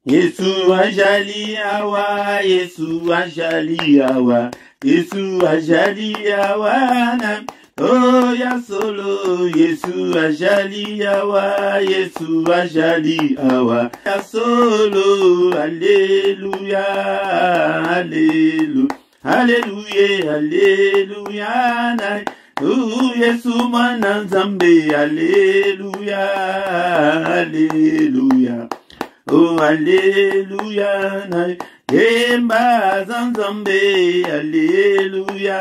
Yesu ajali awa, Yesu ajali awa, Yesu ajali awa na. Oh ya solo, Yesu ajali awa, Yesu ajali awa, ya solo, Alléluia, Alléluia, Alléluia, Alléluia na. Oh Yesu mwana Nzambe, Alléluia, Alléluia. Oh, Alléluia, Yemba Zanzambe, Alléluia,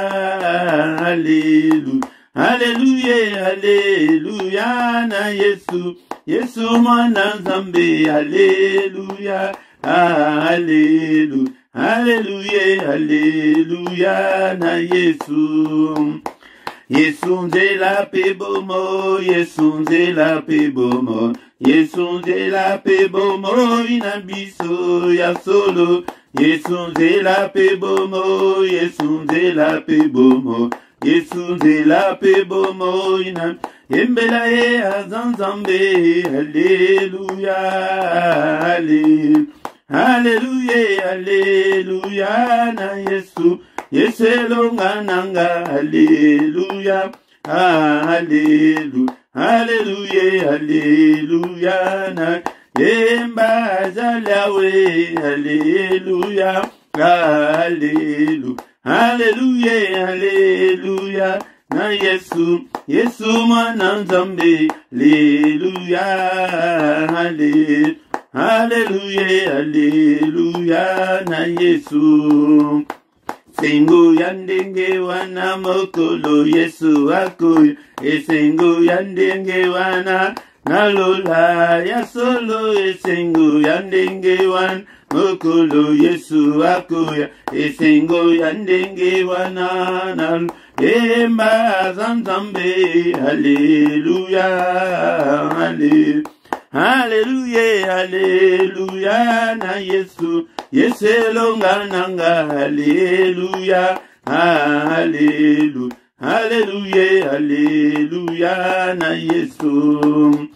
Alléluia, Alléluia, Alléluia, na Yesu, Yesu mwana Nzambe, Alléluia, Alléluia, Alléluia, Alléluia, na Yesu. Yesu nzela pe bomo, Yesu nzela pe bomo, Yesu nzela pe bomo inabiso ya solo. Yesu nzela pe bomo, Yesu nzela pe bomo, Yesu nzela pe bomo ina. Yembela ye azanzambe, Alléluia, Alléluia, Alléluia, Alléluia na Yesu. Yeselonga nanga, Alléluia, Alléluia, Alléluia, Alléluia, na Yemba Zalawe, Alléluia, Alléluia, Alléluia, Alléluia, na Yesu, Yesu mwana Nzambe, Alléluia, Alléluia, Alléluia, Alléluia, na Yesu. Sengu yandenge wana mokolo Yesu akuya, esengu yandenge wana nalola ya solo, esengu yandenge wana mokolo Yesu akuya, esengu yandenge wana nalola Yemba Zanzambe, Alléluia, Alléluia. Alléluia, Alléluia, na Yesu, Yeselonga nanga, Alléluia, Alléluia, Alléluia, Alléluia, na Yesu.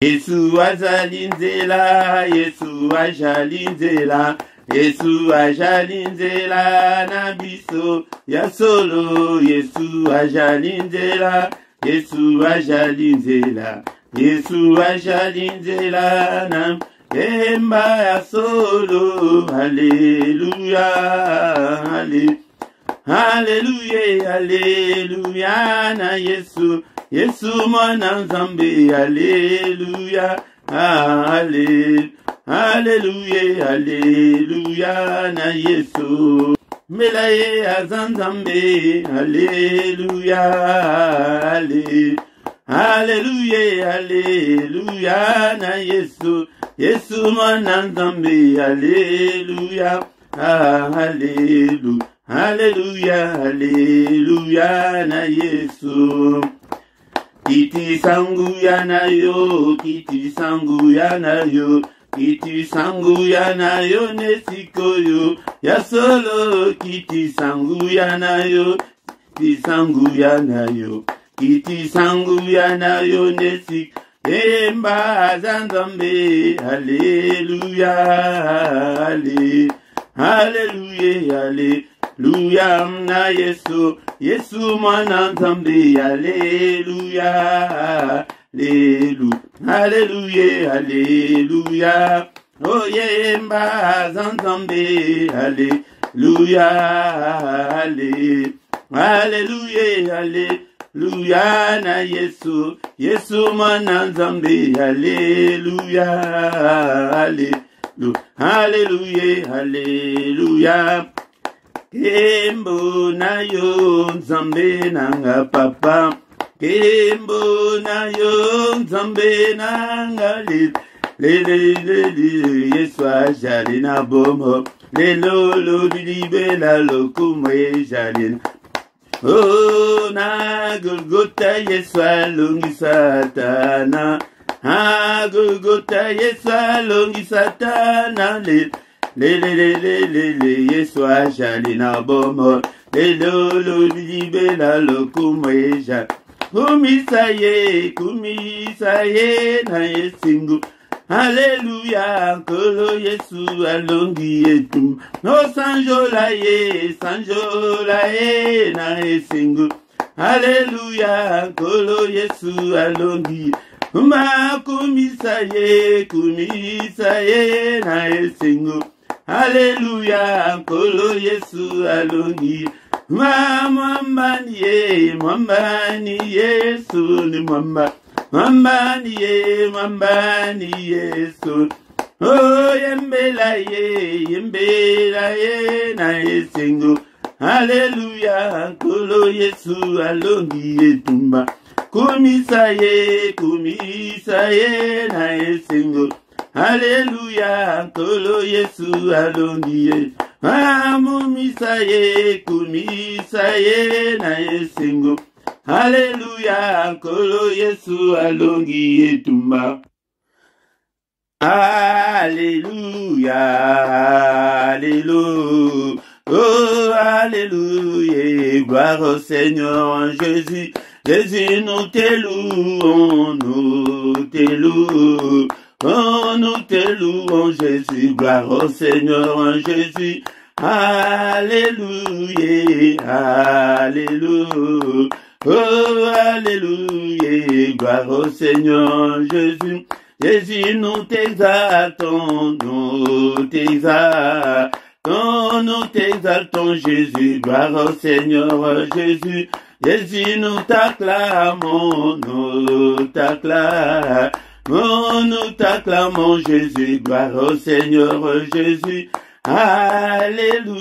Yesu azalinzela, Yesu ajalinzela, Yesu ajalinzela na biso, ya solo, Yesu ajalinzela, Yesu ajalinzela. Yesu ajalinzela na Yemba ya solo, Alléluia, Alléluia, Alléluia, na Yesu, Yesu mwana Nzambe, Alléluia, Alléluia, Alléluia, Alléluia, na Yesu. Melaye azanzambe, Alléluia, Alléluia. Alléluia, Alléluia, na Yesu, Yesu mwana Nzambe, Alléluia, Alléluia, Alléluia, Alléluia, na Yesu. Kiti sangu ya na yo, kiti sangu ya na yo, kiti sangu ya na yo nesiko yo, ya solo, kiti sangu ya na yo, kiti sangu ya na yo. Kiti sangu ya na yo nesi, Yemba Zanzambe, Alléluia, Alléluia, Alléluia, Alléluia, na Yesu, Yesu mwana Nzambe, Alléluia, Alléluia, Alléluia, Alléluia, oh Yemba Zanzambe, Alléluia, Alléluia, Alléluia, Alléluia. Alléluia na Yesu, Yesu mwana Nzambe, Alléluia, Alléluia, Alléluia, Alléluia. Kembo na yo Nzambe nanga papa, Kembo na yo Nzambe nanga le Yesu ajali na bomo, le lolo bilibela lokumwe jali. Oh, na Golgotha Yesu alongi Satana, na Golgotha Yesu alongi Satana, le Yesu ajali na bomo, le lolo libela lokumweja. Kumisaye na yesingu, Alléluia, Kolo Yesu alongi etum. No sanjolaye, na esingu. Alléluia, Kolo Yesu alongi. Ma kumisaye, na esingu. Alléluia, Kolo Yesu alongi. Mwambaniye, Yesu ni mwamba. Mwambaniye Yesu. Oh, yembelaye na esingu. Alléluia, Kolo Yesu alongi etumba. Kumisaye na esingu. Alléluia, Kolo Yesu alongi. Amumisaye, na esingu. Alléluia, Kolo Yesu alongi etumba. Alléluia, alléluia. Oh, alléluia, gloire au Seigneur Jésus. Jésus, nous te louons, Oh, nous te louons, Jésus, gloire au Seigneur Jésus. Alléluia, alléluia. Oh, alléluia, gloire au Seigneur Jésus. Jésus, nous t'exaltons, nous t'exaltons, Jésus, gloire au Seigneur Jésus. Jésus, nous t'acclamons, nous t'acclamons, Jésus, gloire au Seigneur Jésus. Alléluia,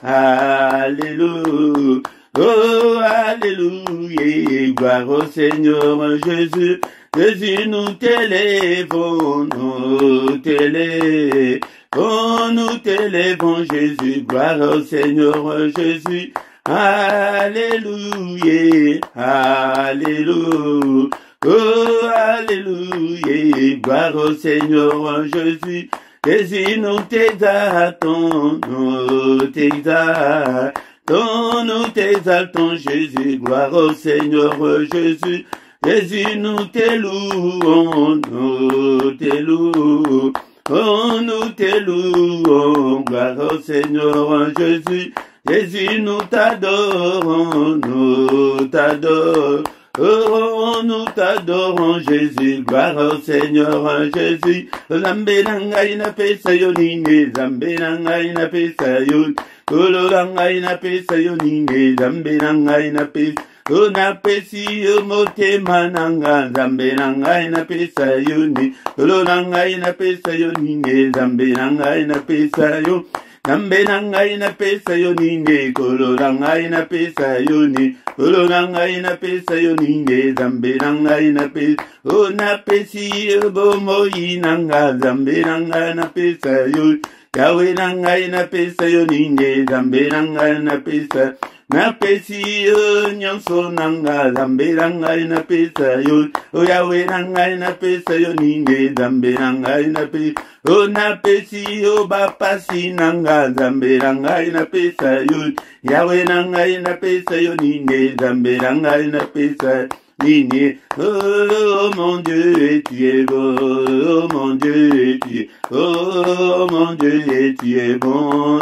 alléluia. Oh, alléluia, gloire au Seigneur Jésus. Jésus, nous t'élèvons, Oh, nous t'élèvons, Jésus, gloire au Seigneur Jésus. Alléluia, alléluia. Oh, alléluia, gloire au Seigneur Jésus. Jésus, nous t'exaltons, nous t'exaltons, Jésus, gloire au Seigneur Jésus. Jésus, nous te louons, Oh, nous te louons, gloire au Seigneur Jésus. Jésus, nous t'adorons, Oh, nous t'adorons, Jésus, gloire au Seigneur Jésus. Zambe nangai na pesa yonine, zambe nangai na pesa yon. Kolo nangai na pesa yonine, zambe nangai na pesa. Una pesi yo motema nanga, zambe nangai na pesa yoni. Kolo nangai na pesa yonine, zambe nangai na pesa yon. Zambe nangai na pesa yonine, kolo nangai na pesa yoni. Kolo nangai na pesa yonine, zambe nangai na pesa. Una pesi yo bomoyi nanga, zambe nangai na pesa yoni. Yahweh nangai na pesa yonine, zambe nangai na pesa. Na pesi yo nyonso nanga, zambe nangai na pesa yo. O Yahweh nangai na pesa yo ninde, zambe nangai na pesa. O na pesi yo bapasi nanga, zambe nangai na pesa yo. Yahweh nangai na pesa yo ninde, zambe nangai na pesa. Nini, oh mon Dieu, tu es beau, oh mon Dieu, tu es, oh mon Dieu, tu es bon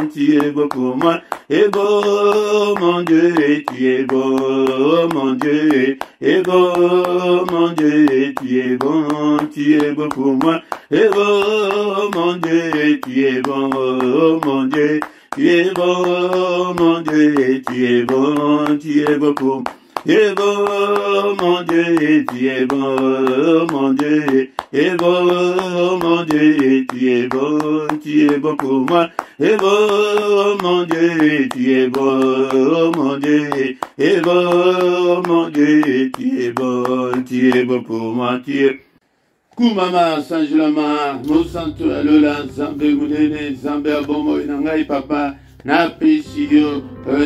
pour moi, et beau, mon Dieu, tu es beau, oh mon Dieu, et beau, mon Dieu, tu es beau pour moi, et beau, mon Dieu, tu es bon, oh mon Dieu, tu es beau, mon Dieu, tu es beau pour moi. Tu es beau, mon Dieu, tu es beau, mon Dieu, tu es beau, mon Dieu, tu es beau pour moi. Tu es beau, mon Dieu, tu es beau, mon Dieu, tu es beau, mon Dieu, tu es beau pour moi, tu es. Kumama Sanjulama, Mosanto Alola, Zambe Moudene, Zambe Abomo, Nangai Papa. Na pesio,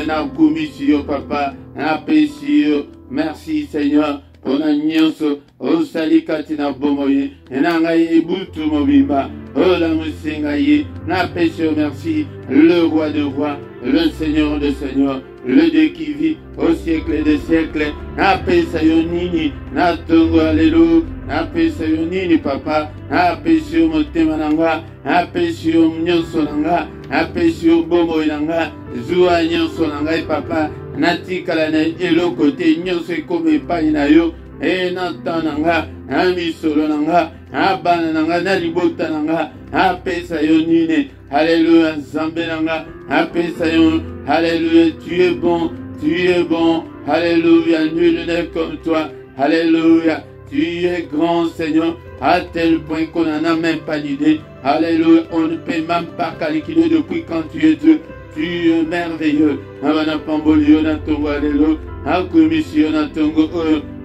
na kumisio papa, na pesio. Merci Seigneur pour la nyonso, au sali kati na bomoye na ngai butu mobimba ola musinga ye na pêche merci le roi de rois le seigneur de seigneurs le Dieu qui vit au siècle des siècles na pesa yo nini na tongo alléluia na pesa yo nini papa na pesa yo motema nanga na pesa yo nyonso nanga na pesa yo bomoye nanga zuwa nyonso nanga papa natikala na eloko te nyonso ekoma epai na yo e na ntan nanga na misolo nanga na bana nanga na libota nanga apesa yo nini alléluia nzambe nanga apesa yo alléluia tu es bon alléluia nul n'est comme toi alléluia tu es grand Seigneur à tel point qu'on n'en a même pas l'idée alléluia on ne peut même pas calculer depuis quand tu es Dieu. Tu es merveilleux. Abana pambolio na tongo alléluia. Akumisio na tongo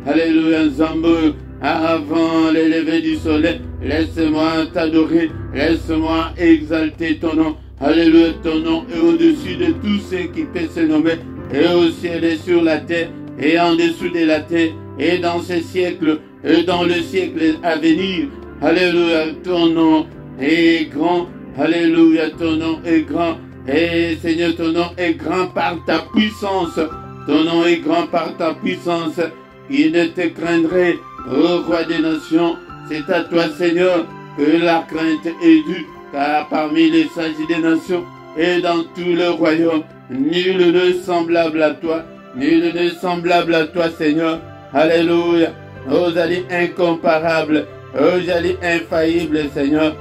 alléluia Zambo. Avant le lever du soleil, laisse-moi t'adorer, laisse-moi exalter ton nom. Alléluia, ton nom est au-dessus de tout ce qui peut se nommer, et au ciel et sur la terre, et en dessous de la terre, et dans ce siècle, et dans le siècle à venir. Alléluia, ton nom est grand. Alléluia, ton nom est grand. Et Seigneur, ton nom est grand par ta puissance. Ton nom est grand par ta puissance. Il ne te craindrait, ô roi des nations. C'est à toi, Seigneur, que la crainte est due. Car parmi les sages des nations et dans tout le royaume, nul n'est semblable à toi. Nul n'est semblable à toi, Seigneur. Alléluia. Ô Ali incomparable. Ô Ali infaillible, Seigneur.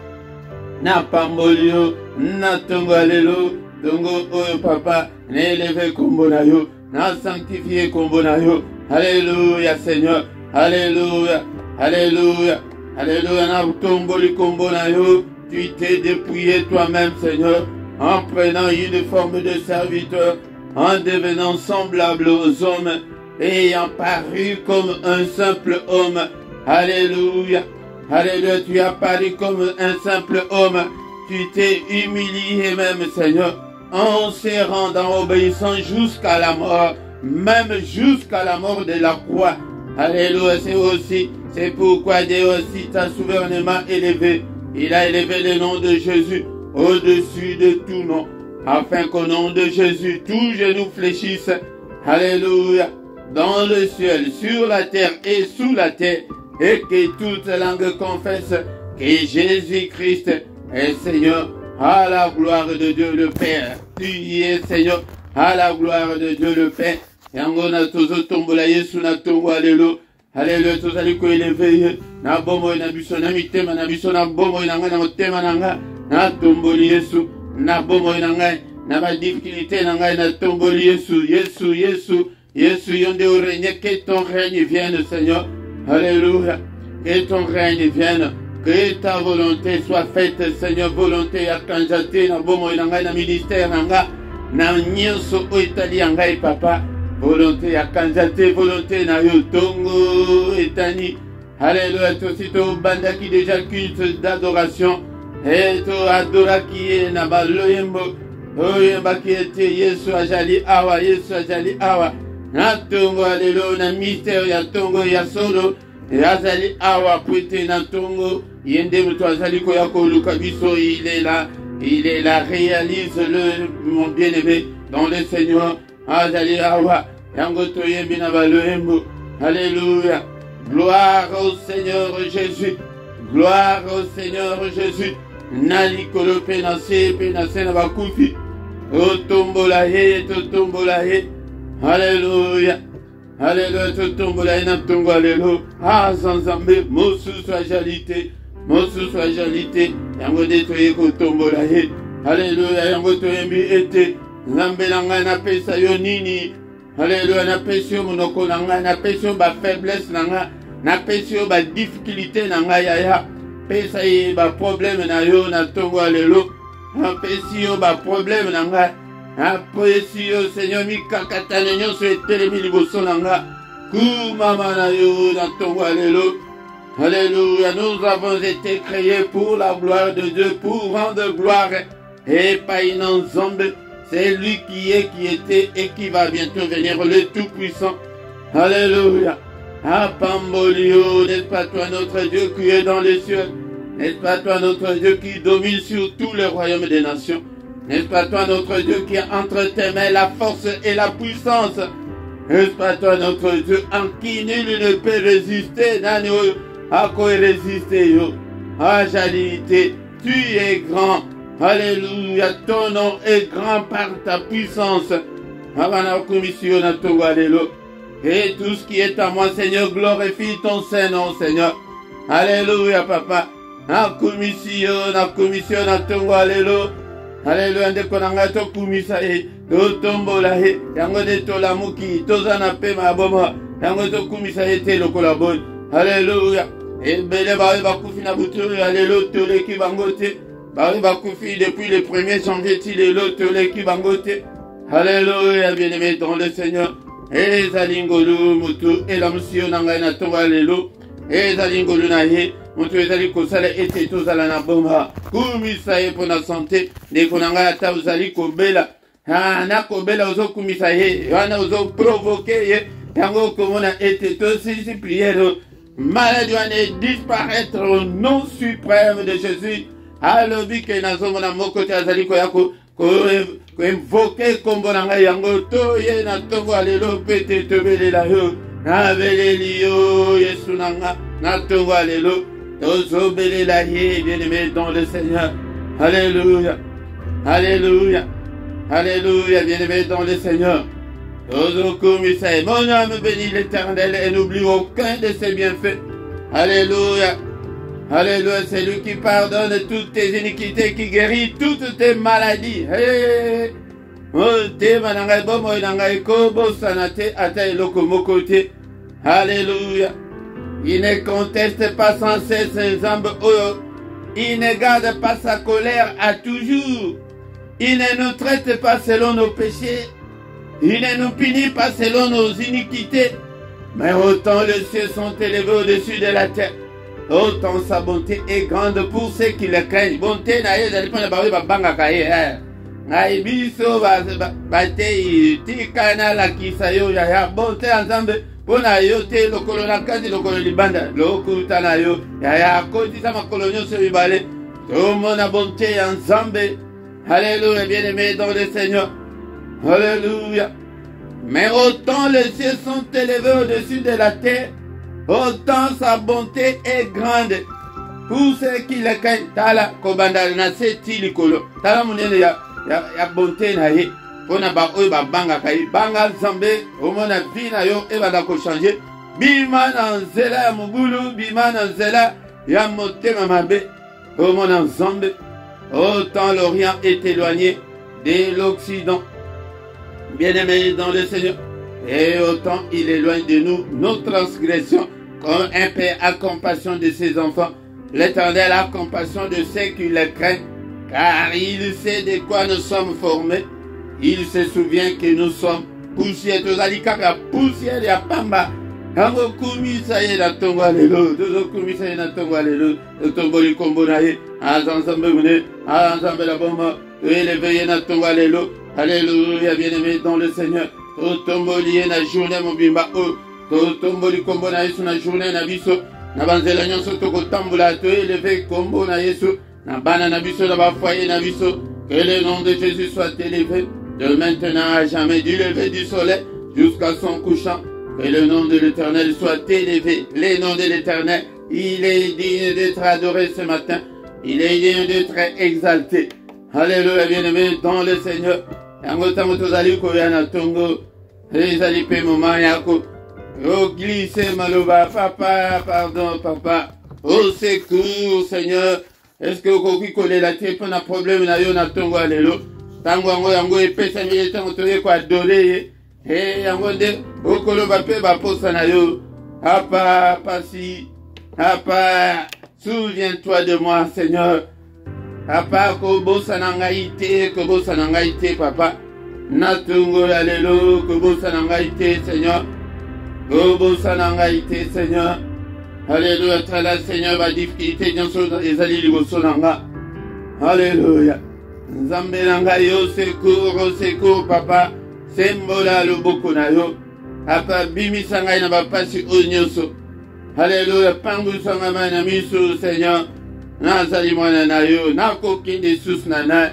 Na pambolio, na tongo alléluia, tongo oyo papa, n'élève kombo na yo, na sanctifié kombo na yo, alléluia Seigneur, alléluia, alléluia, alléluia, na tomboli kombo na yo, tu t'es dépouillé toi-même Seigneur, en prenant une forme de serviteur, en devenant semblable aux hommes, ayant paru comme un simple homme, alléluia. Alléluia, tu as paru comme un simple homme. Tu t'es humilié même, Seigneur, en se rendant obéissant jusqu'à la mort, même jusqu'à la mort de la croix. Alléluia, c'est pourquoi Dieu aussi t'a souverainement élevé. Il a élevé le nom de Jésus au-dessus de tout nom, afin qu'au nom de Jésus, tout genou fléchisse. Alléluia, dans le ciel, sur la terre et sous la terre, et que toute langue confesse que Jésus-Christ est Seigneur, à la gloire de Dieu le Père. Tu y es Seigneur, à la gloire de Dieu le Père. Yango na tozo tombola Yesu na tongo alléluia. Alléluia, tozali ko élevé na bomo na biso na mitema na biso na bomo na nga na motema na nga na tomboli Yesu na bomo na nga na ba difficulté na nga na tomboli Yesu Yesu yonde au règne, que ton règne vienne Seigneur. Alléluia. Que ton règne vienne. Que ta volonté soit faite, Seigneur. Volonté à kanjate na bomo inanga na ministère nanga na nyonso oitali ngai papa. Volonté à kanjate, volonté na yo tongo etani. Alléluia. Tosito banda qui déjà culte d'adoration. Et to adora qui est na baloyembo. Oyemba qui était Yesu ajali awa, Yesu ajali awa. Na tongo alléluia na mystère ya tongo ya solo ya azali awa pwete na tongo yende muto azali ko ya koluka biso il est là réalise-le mon bien-aimé dans le Seigneur azali awa yango toyembi na baloembo alléluia gloire au Seigneur Jésus gloire au Seigneur Jésus na likolo pe na se na bakufi o tombola he to tombola he. Alléluia. Alléluia. Totombola ina tongo alléluia. Ah zanzambe mosu soit jalité. Mosu soit jalité. Yango de toye ko tombola he. Alléluia. Yango toyembi ete. Nzambe nanga na pesa yo nini. Alléluia. Na pesa yo monoko nanga na pesa yo ba faiblesse nanga. Na pesa yo ba difficulté nanga yaya. Pesa ye ba problème na yo na tongo alléluia. Na pesa yo ba problème nanga. Après si yo Seigneur mi kakatane nyonso etelemi liboso nanga kumama na yo na tongo alléluia. Alléluia, nous avons été créés pour la gloire de Dieu, pour rendre gloire et pas une ensemble. C'est lui qui est, qui était et qui va bientôt venir, le Tout-Puissant. Alléluia. Apambolio, n'est-ce pas toi notre Dieu qui est dans les cieux? N'est-ce pas toi notre Dieu qui domine sur tous les royaumes des nations? N'est-ce pas toi notre Dieu qui a entre tes mains la force et la puissance? N'est-ce pas toi notre Dieu en qui nul ne peut résister? Nani à quoi résister yo? Ah, Jalité, tu es grand. Alléluia, ton nom est grand par ta puissance. Avana commission na tongo alléluia. Et tout ce qui est à moi, Seigneur, glorifie ton Saint-Nom, Seigneur. Alléluia, Papa. Na commission na tongo alléluia. Alléluia, ndeko nanga to kumisa e, to tombola e, yango de to lamuki, to zana pe maboma, yango to kumisa e te lokola bon. Alléluia. Et bele ba kufi na butu, alléluia, to leki bangote. Ba kufi depuis le 1er janvier, ti le to leki bangote. Alléluia, bien-aimé dans le Seigneur. Et zalingolu mutu, et la musio nanga na tongo alléluia. Et zalingolu na he. Mutu ezali kosala ete tozala na bomba kumisa ye pona santé ndeko na ngai ata ozali kobela na kobela ozokumisa ye wana ozoprovoke ye yango okomona ete tosilisi priere maladie wana disparaître au nom suprême de Jésus alobi ke nazomona moko te azali koya koinvoke kombo na ngai yango toye na tongo alelo mpe te tobelela yo nabeleli yo yesu na nga na tongo alelo bien-aimé dans le Seigneur. Alléluia. Alléluia. Alléluia, bien-aimé dans le Seigneur. Mon âme bénit l'Éternel et n'oublie aucun de ses bienfaits. Alléluia. Alléluia, c'est lui qui pardonne toutes tes iniquités, qui guérit toutes tes maladies. Alléluia. Il ne conteste pas sans cesse ses âmes. Il ne garde pas sa colère à toujours. Il ne nous traite pas selon nos péchés. Il ne nous punit pas selon nos iniquités. Mais autant les cieux sont élevés au-dessus de la terre, autant sa bonté est grande pour ceux qui le craignent. Bonté na ye zali pona bawe babanga kaye. Ngai biso batei tikana la kisayo ya bonté ensemble. Pona yo te lokolo na kazi lokolo libanda lokuta na yo ya kotisa makolo nyonso mibale tomona bonté ya Nzambe. Alléluia, bien-aimé dans le Seigneur. Alléluia. Mais autant les cieux sont élevés au-dessus de la terre, autant sa bonté est grande pour ceux qui le craignent. Tala kobanda na seti likolo tala munene ya bonté na ye. Pona ba oyo babanga kai banga Nzambe omona vie na yo ebanda ko changer bima na nzela ya mugulu bima na nzela ya motema mabe omona Nzambe. Autant l'Orient est éloigné de l'Occident, bien-aimé dans le Seigneur, et autant il éloigne de nous nos transgressions. Comme un père a compassion de ses enfants, l'Éternel a compassion de ceux qui le craignent, car il sait de quoi nous sommes formés. Il se souvient que nous sommes poussière. Tozalika ka poussière ya pamba. Hango kumisa ye na tongo lelo. Tozo kumisa ye na tongo lelo. Tomboli kombo na ye. Ensemble mune. Ensemble la bomba. Élevé ye na tongo lelo. Alléluia, bien-aimé dans le Seigneur. Tomboli ye na journée mobimba o. Tomboli kombo na Yesu na journée na biso. Na banzela nyonso tokotambula to élevé kombo na Yesu. Na bana na biso na ba foyer na biso. Que le nom de Jésus soit élevé. De maintenant à jamais, du lever du soleil jusqu'à son couchant, que le nom de l'Éternel soit élevé. Le nom de l'Éternel, il est digne d'être adoré ce matin. Il est digne d'être exalté. Alléluia, bien-aimé dans le Seigneur. Yango tango tozali koyana tongo, ezali pe moma yako. Oh, glissez maloba, papa, pardon, papa. Au secours, Seigneur. Est-ce que vous pouvez la tête pour un problème na yo na tongo alléluia. Tango yango epesa miye tango toye kwa adore ye. Yango de okolo bape baposa na yo. Papa, pasi. Papa, souviens-toi de moi, Seigneur. Papa, kobosa nangaite, kobosa nangaite, papa. Natungo alléluia, kobosa nangaite, Seigneur. Kobosa nangaite, Seigneur. Alléluia, tala, Seigneur, va difficulté, nyonso ezali liboso nanga. Alléluia. Nzambe nanga yo secours, papa. Sembola loboko na yo. Papa bimisa ngai na bapasi oyo nyonso. Alléluia, pangusanga mai na miso Seigneur. Nazali mwana na yo, nakokende sus na nai.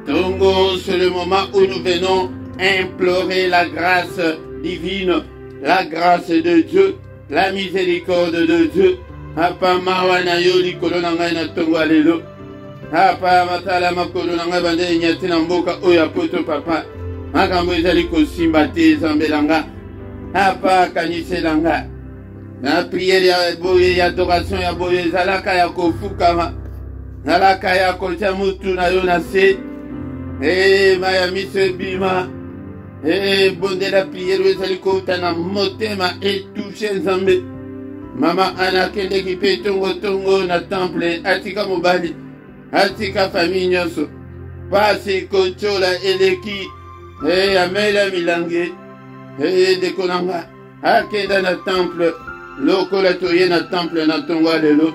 Tongo, c'est le moment où nous venons implorer la grâce divine, la grâce de Dieu, la miséricorde de Dieu. Papa mawa na yo likolo na ngai na tongo alelo. Papa matala makolo na ngai bande nyati na mboka oyo apoto papa. Makambo ezali kosimba te zambelanga. Papa kaniselanga. Na prière ya boye ya adoration ya boye ezalaka ya kofukama. Nalaka ya kotia mutu na yo na se. Maya miso bima. Bonde la prière ezali kota na motema etouche nzambe. Mama ana kende kipe tongo tongo na temple atika mobali. Atika famille nyonso. Pasi kochola eleki. Amela milange. Dekonanga. Akenda na temple. Lokola toye na temple na tongo alelo.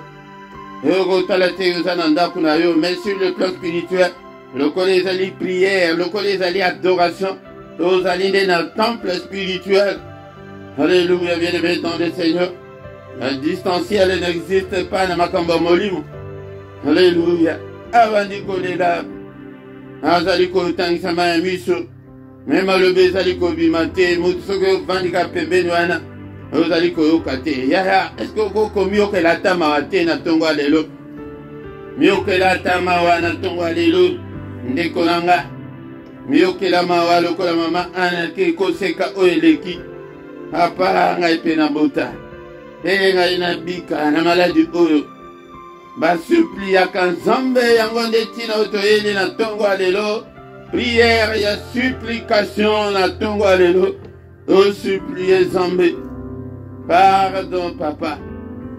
Rotala te yozana ndako na yo. Mais sur le plan spirituel. Lokola ezali prière. Lokola ezali adoration. Tozali nde na temple spirituel. Alléluia, bien-aimé dans le Seigneur. La distanciel n'existe pas na makambo molimo. Alléluia. Avandi kolela. Azali kotangisa maya miso. Même alobe ezali kobima te. Mutu soki ovandika pembeni wana. Ozali koyoka te. Yaya, est-ce que okoko miyokela ata mawa te na tongo alelo? Miyokela ata mawa na tongo alelo. Ndeko nanga. Miyokela mawa lokola mama ana ke koseka oyo eleki. Papa ngai pe na bota. Ngai na bika na maladi oyo. Basupliaka nzambe yango nde tina otoyeli na tongo alelo. Prière ya supplication na tongo alelo. Osuplie nzambe. Pardon papa.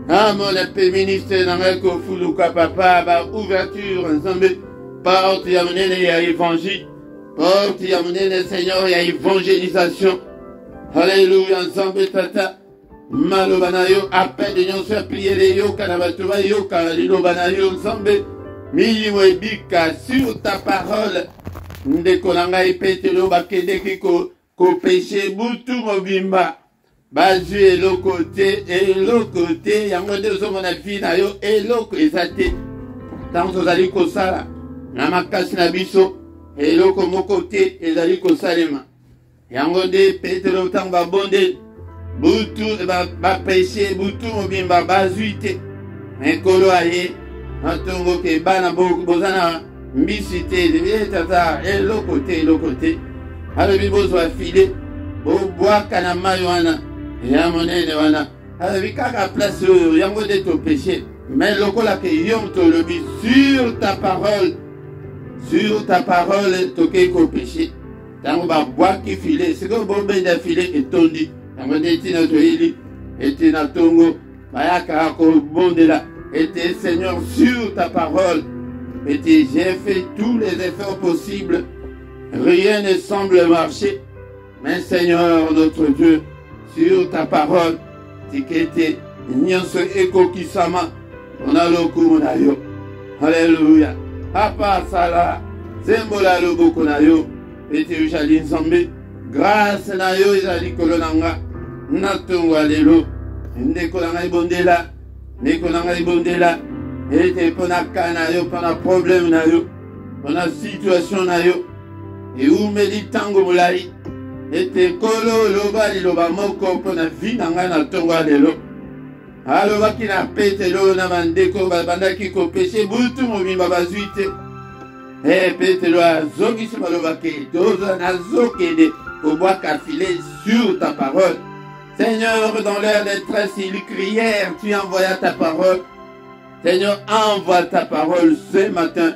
Mon épée ministre na ngai kofuluka papa ba ouverture nzambe. Porte ya monene ya évangile. Porte ya monene Seigneur ya évangélisation. Alléluia nzambe tata. Maloba na yo appel de nyonso ya priere yo kana bato ba yo kana liloba na yo nzambe. Milimo ebika sur ta parole. Ndeko na ngai petelo bakendeki ko péché butu mobimba. Bazwi eloko te yango nde ozomona vi na yo eloko eza te. Ntango tozali kosala na makasi na biso eloko moko te ezali kosalema. Yango nde petelo ntango babonde butu bapeshe butu mobimba bazwi te. Ekolo aye ntongo ke bana boza na mbisi te tata eloko te. Alobi bozwa file bobwaka na mai wana ya monene wana. Alobi kaka place oyo yango nde topeshe. Mais lokola ke yo tolobi sur ta parole toke kopeshe. Tango babwaki file siko bobenda file etondi. Tango nde tina toyeli etina tongo bayaka kobondela. Était Seigneur sur ta parole. Et j'ai fait tous les efforts possibles. Rien ne semble marcher. Mais Seigneur notre Dieu, sur ta parole, tikete nyonso ekokisama onalokumu na yo. Alléluia. Papa sala zembola loboko na yo. Ete ujali nzambe. Grâce na yo ezali kolonanga. Natongo alelo. Ndeko na ngai bondela. Ndeko na ngai bondela. Ete pona kana yo, pona problème na yo. Pona situation na yo. Et umeli tango molai. Ete kolo loba liloba moko pona vi na ngai na tongo alelo. Alobaki na petelo na bandeko bandaki kopeshe butu mobimba bazwi te. Petelo azongisi balobaki toza nazokende kobwaka filet sur ta parole. Seigneur, dans leur détresse, ils crièrent, tu envoyas ta parole. Seigneur, envoie ta parole ce matin.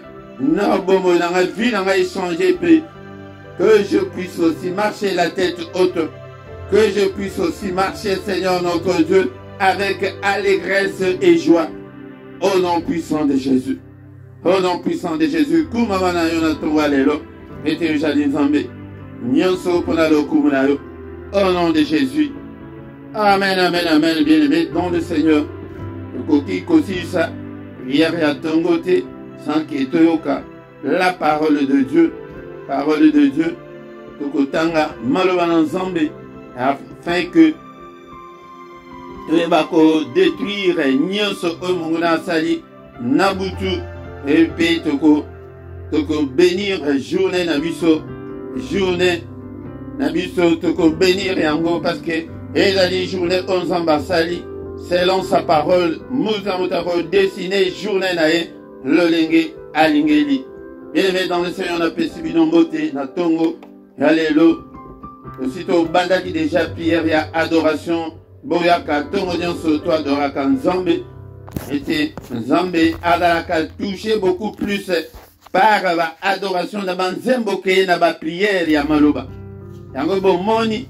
Que je puisse aussi marcher la tête haute. Que je puisse aussi marcher, Seigneur notre Dieu, avec allégresse et joie. Au nom puissant de Jésus. Au nom puissant de Jésus. Au nom de Jésus. Amen, amen, amen, bien-aimé, dans le Seigneur. Koki kosi sa, prière ya tongote, sans que toyoka, la parole de Dieu, tokotanga, maloba nzambe, afin que bako détruire nyonso oyo Mungu nasali na butu epe toko bénir journée na biso toko bénir yango parce que ezali journée oyo Nzambe asali selon sa parole muta ko dessiner journée na ye lolenge alingeli. Bien-aimé dans le Seigneur, on a pesi bino mbote na tongo alléluia. Aussitôt bandaki déjà prière ya adoration boyaka tongo nyonso to adoraka Nzambe était Nzambe alaka touché beaucoup plus par la adoration na banzembo ke na ba prière ya maloba yango bomoni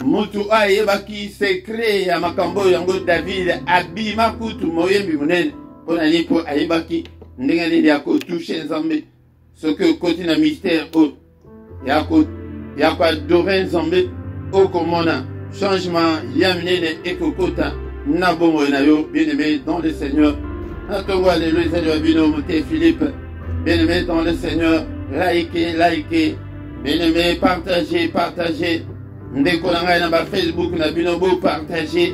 mutu ayebaki secret ya makambo yango David abima kutu moyembi munene pona lipo ayebaki ndenge nini ya ko toucher Nzambe ce que côté na mystère o ya ko adorer Nzambe o komona changement yamnene ekokota na bongo na yo bien-aimé dans le Seigneur. Natongo alléluia Seigneur bino moté Philippe. Bien-aimé dans le Seigneur, likez, bien-aimé, partagez. Ndeko na ngai na ba Facebook na bino bo partagez.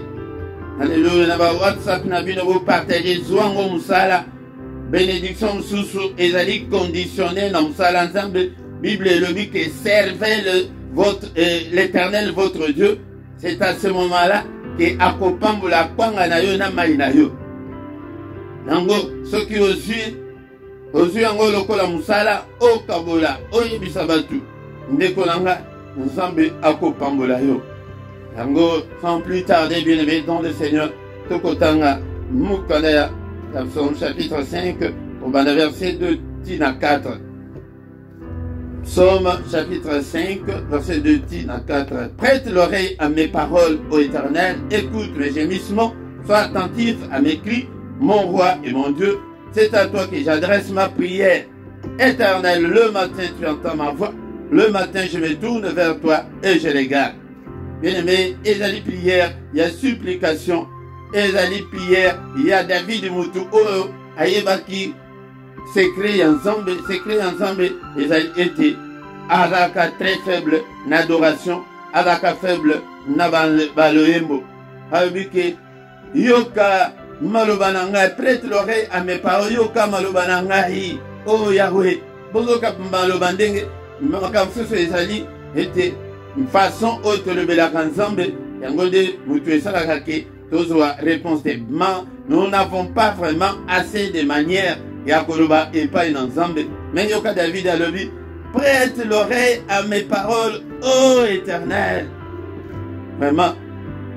Alléluia na ba WhatsApp na bino bo partagez zwango musala. Bénédiction susu ezali conditionné na musala Nzambe. Bible elobi que servez l'Éternel votre Dieu. C'est à ce moment-là que akopambola kwanga na yo na mai na yo. Nango soki ozwi yango lokola musala okabola oyebisa batu ndeko nanga Nzambe akopambola yo. Nango sans plus tarder bien-aimé dans le Seigneur tokotanga mukanda ya Psaume chapitre 5 au bas verset 2 tina 4. Psaume chapitre 5, verset 2 à 4. Prête l'oreille à mes paroles, ô Éternel, écoute mes gémissements, sois attentif à mes cris, mon roi et mon Dieu. C'est à toi que j'adresse ma prière. Éternel, le matin tu entends ma voix, le matin je me tourne vers toi et je les garde. Bien-aimé, ezali prière, il y a supplication, ezali prière, il y a David Moutou, ayebaki, secret ensemble, ezali été alaka très faible n'adoration, alaka faible na baloyembo. Habike yoka maloba na ngai, prête l'oreille à mes paroles, yoka maloba na ngai, oh Yahweh, bozoka maloba ndenge makamfuso ezali été façon haute le belaka Nzambe yango de mutu esalaka ke tozwa réponse de man. Nous n'avons pas vraiment assez de manières Yakoloba et pas une Nzambe. Mais yoka David alobi, prête l'oreille à mes paroles, ô Éternel. Vraiment,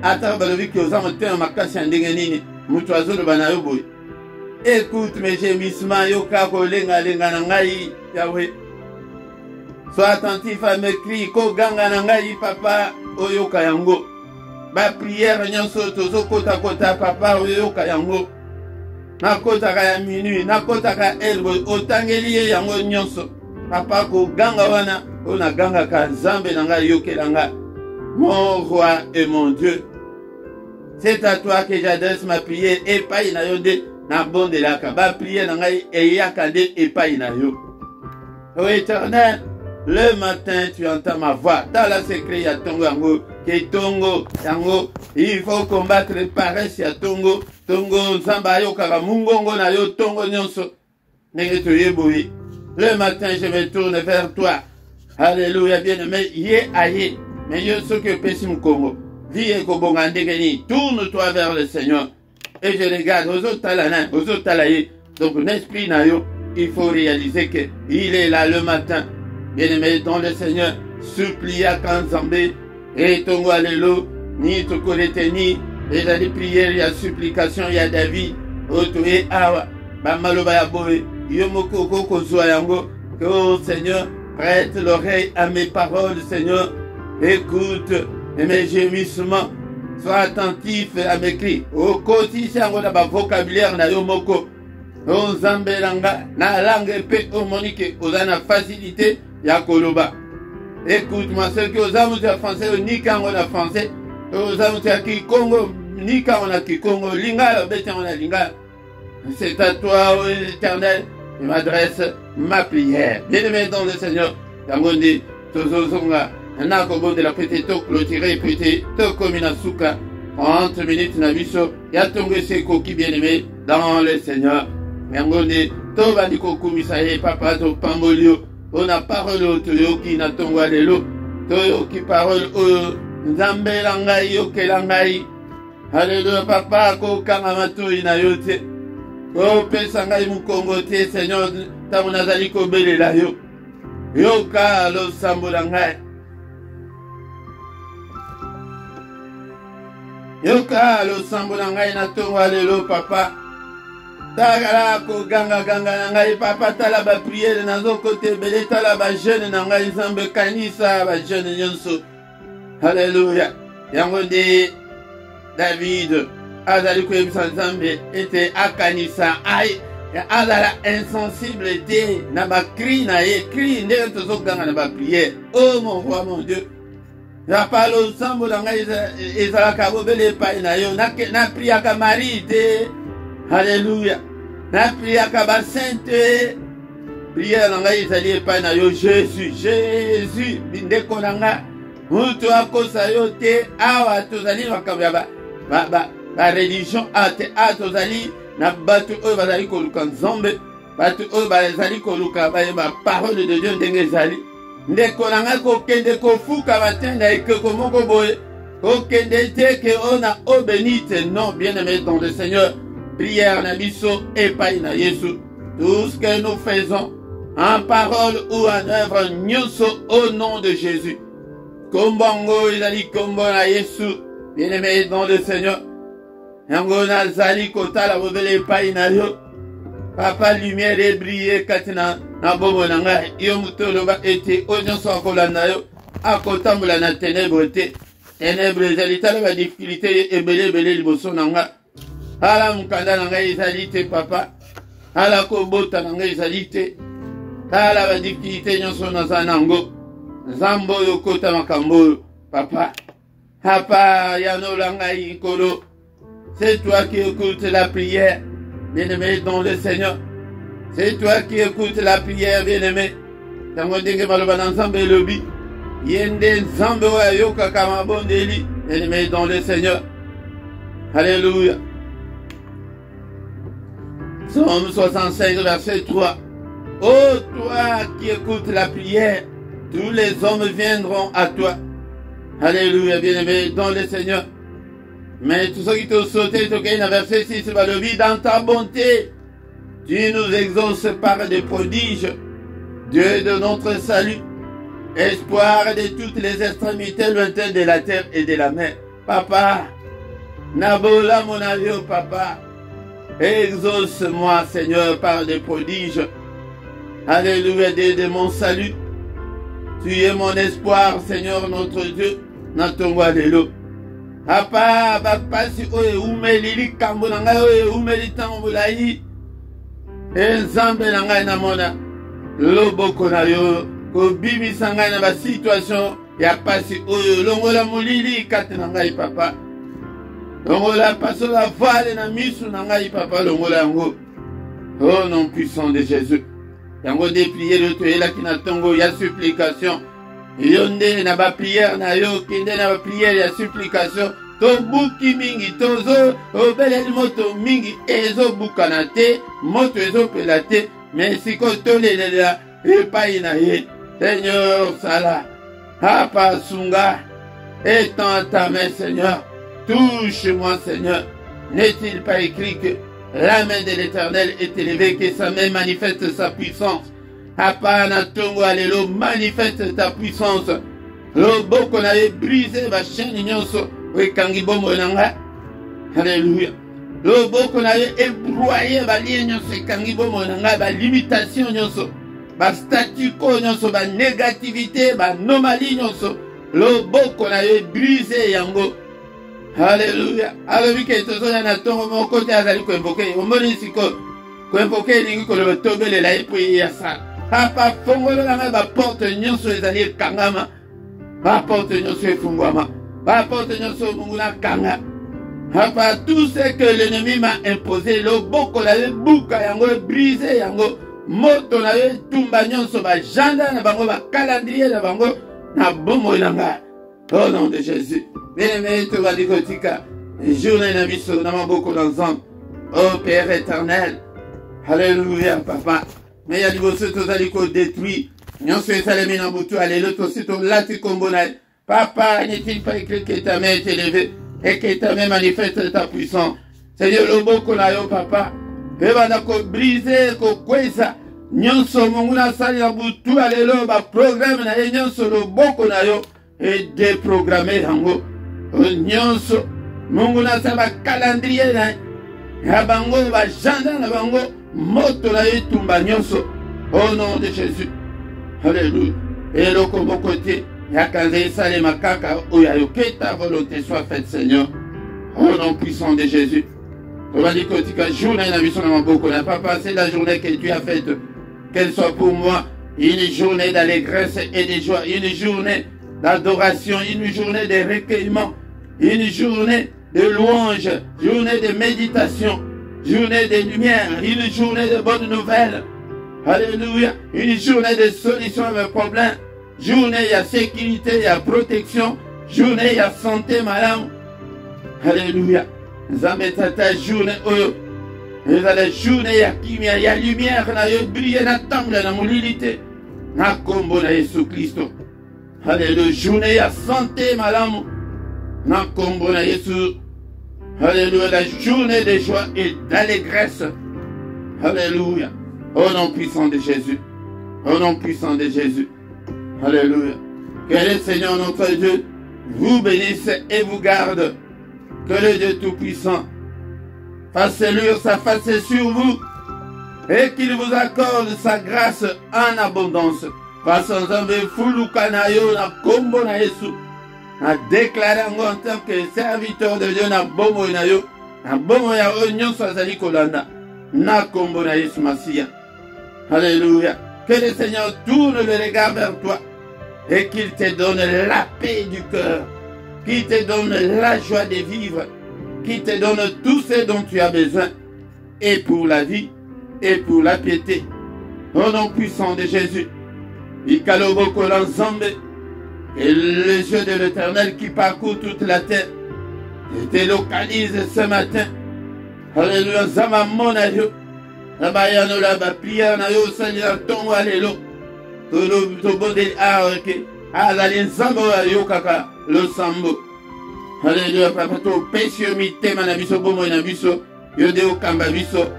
ata balobi ki oza motema makasi ya ndenge nini mutu azoloba na yo boye. Écoute mes gémissements, yoka kolenga na ngai Yahweh. Sois attentif à mes cris, koganga na ngai papa oyoka yango. Ba prière nyonso tozokota papa oyoka yango. Nakotaka ya minuit, nakotaka elbo, otangeli ye yango nyonso. Papa ko ganga wana, ona ganga ka Nzambe nanga yokelanga. Mon roi et mon Dieu. C'est à toi que j'adresse ma prière, epai na yo de na bonde laka. Ba prière nanga eyakande epai na yo. Ô Éternel, le matin tu entends ma voix. Dans la secret ya tongo yango, ke tongo yango, il faut combattre paresse ya tongo. Tongo Nzamba yokaka mungongo na yo tongo nyonso. Nenge toyeboyi. Le matin je me tourne vers toi. Alléluia bien-aimé, yé aye. Mais yo soki pesi mukongo. Vie kobonga ndenge ni. Tourne-toi vers le Seigneur. Et je regarde ozo talaye. Donc l'esprit na yo, il faut réaliser que il est là le matin. Bien-aimé dans le Seigneur, supplia Kanzambe et tongo alléluia. Ni toko reteni. Et dans les prières, il y a supplication, il y a David. Otoye awa. Bamaloba ya boe. Yomoko koko zoyango. Que oh Seigneur, prête l'oreille à mes paroles, Seigneur. Écoute mes gémissements. Sois attentif à mes cris. Au quotidien, on a un vocabulaire na yomoko. On zambelanga. Na langue pe o monique. On a la facilité. Ya koloba. Écoute-moi, ce que aux amours de français, ni quand on a français. Aux amours de Kikongo, ni quand on a Kikongo. Lingala, bête on a lingala. C'est à toi, ô Éternel, je m'adresse ma prière. Bien-aimé dans le Seigneur, Yamondi, Tozozonga, na kobondela pete to clôturer pete to komina suka 30 minutes na biso ya tongo sekoki bien-aimé dans le Seigneur. Yangonde to bandi kokumisa ye papa to pambolio ona parole toyoki na tongo lelo toyoki parole oyo nzambe la ngai yokela ngai. Alléluia papa ko kanga matoi na yo te kopesa ngai mukongo te Seigneur ntango nazali kobelela yo yoka losambo la ngai yoka losambo la ngai na tongo lelo papa tagala koganga na ngai papa tala ba priere nazokote bele tala ba jeune na ngai nzambe kanisa ba jeune nyonso. Alléluia yango nde David azali koyebisa nzambe ete akanisa ai azala insensible te na bakri na ye cri ndenge tozoganga na bapriere. Oh mon roi mon Dieu yapa losambo na ngai ezalaka bobele epai na yo na priaka Marie te. Alléluia na priaka basainte priere na ngai ezali epai na yo Jésus ndeko na ngai mutu akosa yo te awa tozali makambo ya ba religion ate tozali na batu oyo bazali koluka nzambe batu oyo bazali koluka bayeba parole de Dieu ndenge ezali. Ndeko na ngai kokende kofuka matenda ekeko moko boye kokende te ke ona o bénite. Non, bien-aimé dans le Seigneur, prière na biso epai na Yesu. Tout ce que nous faisons en parole ou en œuvre nyonso au nom de Jésus. Kombongo ezali kombo na Yesu. Bien-aimé dans le Seigneur, yango nazali kotala bobele epai na yo papa lumière ebrille katina na bobo na ngai yo muto loba ete oyo nyonso akolanda yo akotambola na ténèbre te. Ténèbre ezali tala ba difficulté ebele liboso na ngai ala mukanda na ngai ezali te papa ala kobota na ngai ezali te tala ba difficulté nyonso naza nango nzambe oyo kota makambo oyo papa papa yanola ngai nkolo. C'est toi qui écoutes la prière, bien-aimé dans le Seigneur. C'est toi qui écoutes la prière, bien-aimé. Tango ndenge maloba na nzambe elobi yende nzambe oyo ayokaka mabondeli, bien-aimé dans le Seigneur. Alléluia. Psaume 65 verset 3. Oh toi qui écoutes la prière, tous les hommes viendront à toi. Alléluia, bien-aimé dans le Seigneur. Mais tout ce qui te sauté, dans verset 6, dans ta bonté, tu nous exauces par des prodiges, Dieu de notre salut, espoir de toutes les extrémités lointaines de la terre et de la mer. Papa, Nabola mon avion, papa, exauce-moi, Seigneur, par des prodiges. Alléluia, Dieu de mon salut. Tu es mon espoir, Seigneur notre Dieu, Natongo Alléluia. Papa, bapasi oye umelili kambo na ngai oye umeli tango bulayi nzambe na ngai namona loboko na yo kobimisa ngai na basituation ya pasi oyo longola molili kati na ngai papa longola pasola vale na misu na ngai papa longola yango au nom puissant de Jésus yango de priere toyelaki na ntongo ya supplication yo nde na bapriere na yo kende na bapriere ya supplication tobuki mingi tozo obeleli moto mingi ezobukana te moto ezopela te mais siko tolelela epai na ye. Seigneur sala hapa sunga étends ta main Seigneur, touche-moi Seigneur. N'est-il pas écrit que la main de l'Éternel est élevée, que sa main manifeste sa puissance? Hapa na tongo alelo manifeste ta puissance. Loboko na ye brisé ba chaîne nyonso wekangi bombo nanga. Alléluia. Loboko na ye ébroyé ba lien nyonso wekangi bombo nanga, ba limitation nyonso, ba statu quo nyonso, ba négativité, ba anomalie nyonso. Loboko na ye brisé yango. Alléluia. Alobi ke tozoya na tongo moko te azali ko invoquer. Omoni siko ko invoquer ningi ko le tobele la epi ya sa. Papa fongolo na ba porte nyonso ezali kangama. Ba porte nyonso efungwama. Ba porte nyonso munguna kanga. Papa tout ce que l'ennemi m'a imposé, le boko la buka yango brisé yango. Moto na ye tumba nyonso ba janda na bango ba calendrier na bango na bomo nanga. Au nom de Jésus. Bien-aimé, tu vas dire que journée na biso na maboko d'ensemble. Oh Père éternel. Alléluia, papa. Mais il y a des choses qui sont détruites. Nous sommes allés dans le alléluia, aussi tout là, tu comprends. Papa, n'est-il pas écrit que ta main est élevée et que ta main manifeste ta puissance? Seigneur, le beau qu'on a eu, papa. Peva ko briser, ko kweza. Nyonso munguna sali na butu alléluia, ba programme na nyonso le beau qu'on a eu et déprogrammer yango. Nyonso munguna sa ba calendrier na. Ya bango ba janda na bango. Moto na etumba nyonso au nom de Jésus. Alléluia. Et le combo côté, yakanze sale makaka oyayo que ta volonté soit faite, Seigneur. Au nom puissant de Jésus. On va dire que la journée n'a vu son nom beaucoup. N'a pas passé la journée que tu as faite. Qu'elle soit pour moi une journée d'allégresse et de joie, une journée d'adoration, une journée de recueillement, une journée de louange, journée de méditation. Journée de lumière, une journée de bonnes nouvelles. Alléluia. Une journée de solution à mes problèmes. Journée, il y a sécurité, il y a protection. Journée, il y a santé, madame. Alléluia. Zametata journée, il y a la journée, il y a lumière, il y a briller la table, la mobilité. Na combo na Jésus Christ. Alléluia. Journée, il y a santé, madame. Na combo na Jésus. Alléluia, la journée de joie et d'allégresse. Alléluia. Au nom puissant de Jésus. Au nom puissant de Jésus. Alléluia. Que le Seigneur notre Dieu vous bénisse et vous garde. Que le Dieu Tout-Puissant fasse luire sa face sur vous et qu'il vous accorde sa grâce en abondance. Passons en fulu kanayo na kombo na Yesu. A déclaré en tant que serviteur de Dieu na bomo na yo, na bomo ya onyo sazali kolanda, na kombo na Yesu Masia. Alléluia. Que le Seigneur tourne le regard vers toi et qu'il te donne la paix du cœur, qu'il te donne la joie de vivre, qu'il te donne tout ce dont tu as besoin, et pour la vie, et pour la piété. Au nom puissant de Jésus, Ikalobo Kolanzambe, et les yeux de l'Éternel qui parcourt toute la terre te localise ce matin. Alléluia. Zama monayo. Nabayano la ba prière na yo Seigneur ton alléluia. To bodel arke. Azali nsambo yo kaka le sambo. Alléluia. Papa to péché mité manabiso bomo na biso. Yo de okamba biso.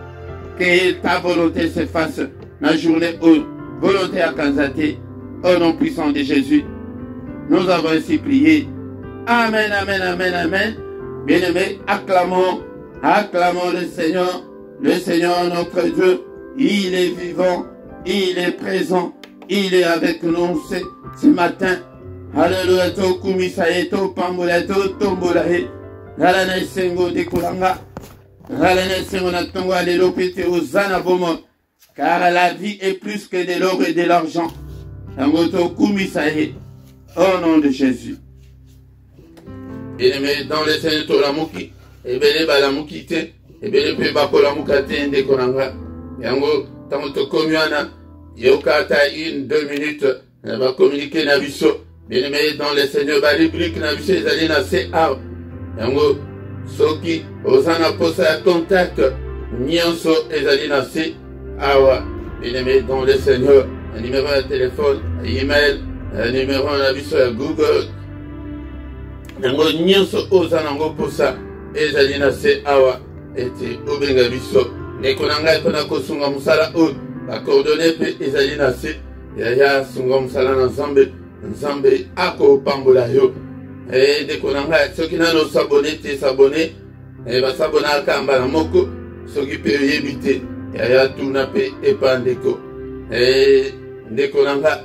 Que ta volonté se fasse na journée où volonté à Kanzate. Au nom puissant de Jésus. Nous avons ainsi prié. Amen, amen, amen, amen. Bien-aimés, acclamons le Seigneur notre Dieu. Il est vivant, il est présent, il est avec nous ce matin. Alléluia, to kumisaye, to pambola, to tombolahe. Ralana sengo de kulanga. Ralana sengo na tongo alléluia, pete ozana bomo. Car la vie est plus que de l'or et de l'argent. Tangoto kumisaye. Au nom de Jésus. Bien-aimé, dans le Seigneur, la mouki, et bien les balamouki, et bien les pébaco la moukate, et konanga. Yango, tangoto komiana, yokata 1-2 minutes, on va communiquer na biso. Bien-aimé, dans le Seigneur, la rubrique na biso, ils allaient na CA. Yango, soki, osana posa contact, nyonso, ils allaient na CA. Bien-aimé, dans le Seigneur, un numéro de téléphone, un email, un numéro na biso ya Google. Nango nyonso oza nango posa ezali na se awa ete obenga biso ndeko na ngai mpona kosunga mosala oyo bacoordonne mpe ezali na se yaya sunga mosala na nzambe akopambola yo ndeko na ngai soki nano osabone te sabone basabonaka mbala moko soki mpe oyebi te yaya tuna mpe epa ndeko na ngai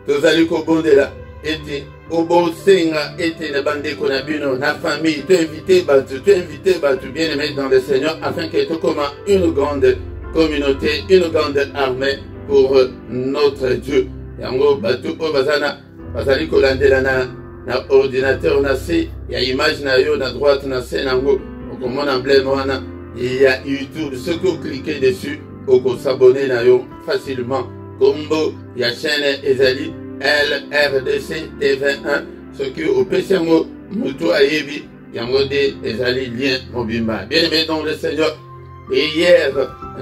tozali kobondela ete obosenga ete na bandeko na bino na famille tu invité batu bien aimé dans le Seigneur afin que tu comme une grande communauté, une grande armée pour notre Dieu. Yango batu o bazana bazali kolandela na ordinateur na se ya image na yo na droite na se nango okomona emblème wana il y a YouTube, ce que vous cliquez dessus, vous vous abonnez na yo facilement. Combo, il y a chaîne Ezali, LRDC TV1 ce qui au PCMO Mutu Ayebi yango de ezali lien mobimba. Bien aimé dans le Seigneur, et hier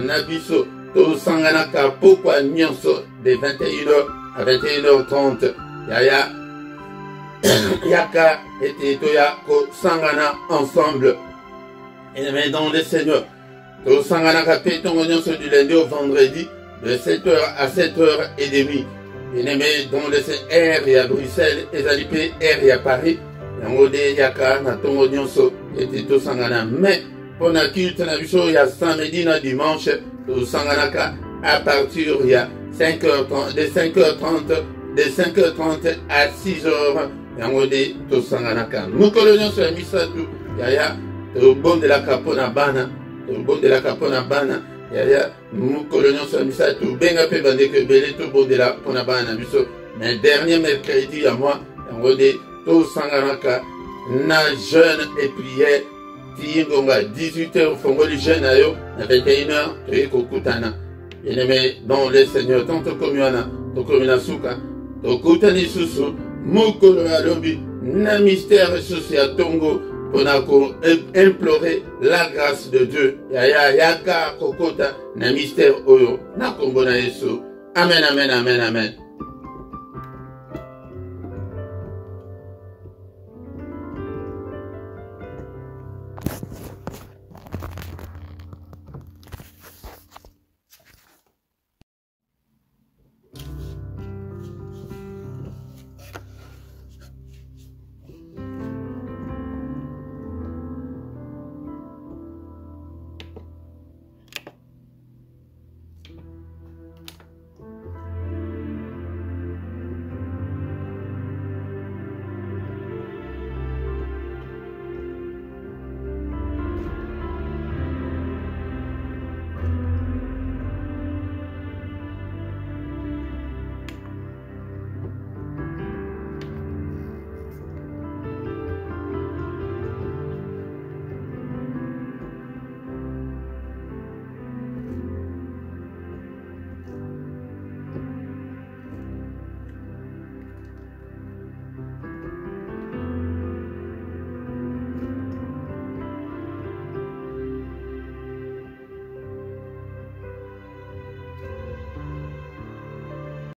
Nabiso to sanganaka pourquoi nyonso de 21h à 21h30 yaya yaka et toya ko sangana ensemble. Bien aimé dans le Seigneur, to sanganaka petongo nyonso du lundi au vendredi de 7h à 7h30. Bien aimé dans le Seigneur, et à Bruxelles, ezali pe et à Paris. Yangode yaka na tongo nyonso et to sangana. Mais pour la culte na biso ya samedi na dimanche to sanganaka à partir il y a 5h30 de 5h30 à 6h yangode to sanganaka. Mukolo nyonso ya misatu yaya to bon de la capona bana to bon de la capona bana yaya mukolo nyonso ya misatu benga pe bande que belé to bon de la capona bana biso. Mais dernier mercredi à moi yangode to sanganaka na jeûne et prière Tingonga 18h fongoli jeûne ayo na 21h toyeko kutana. Bien aimé dans le Seigneur tanto komiana to komina suka to kutani susu mukolo ya lobi na mystère susu ya tongo ponako implorer la grâce de Dieu yaya yaka kokota na mystère oyo na kombo na Yesu. Amen amen amen amen.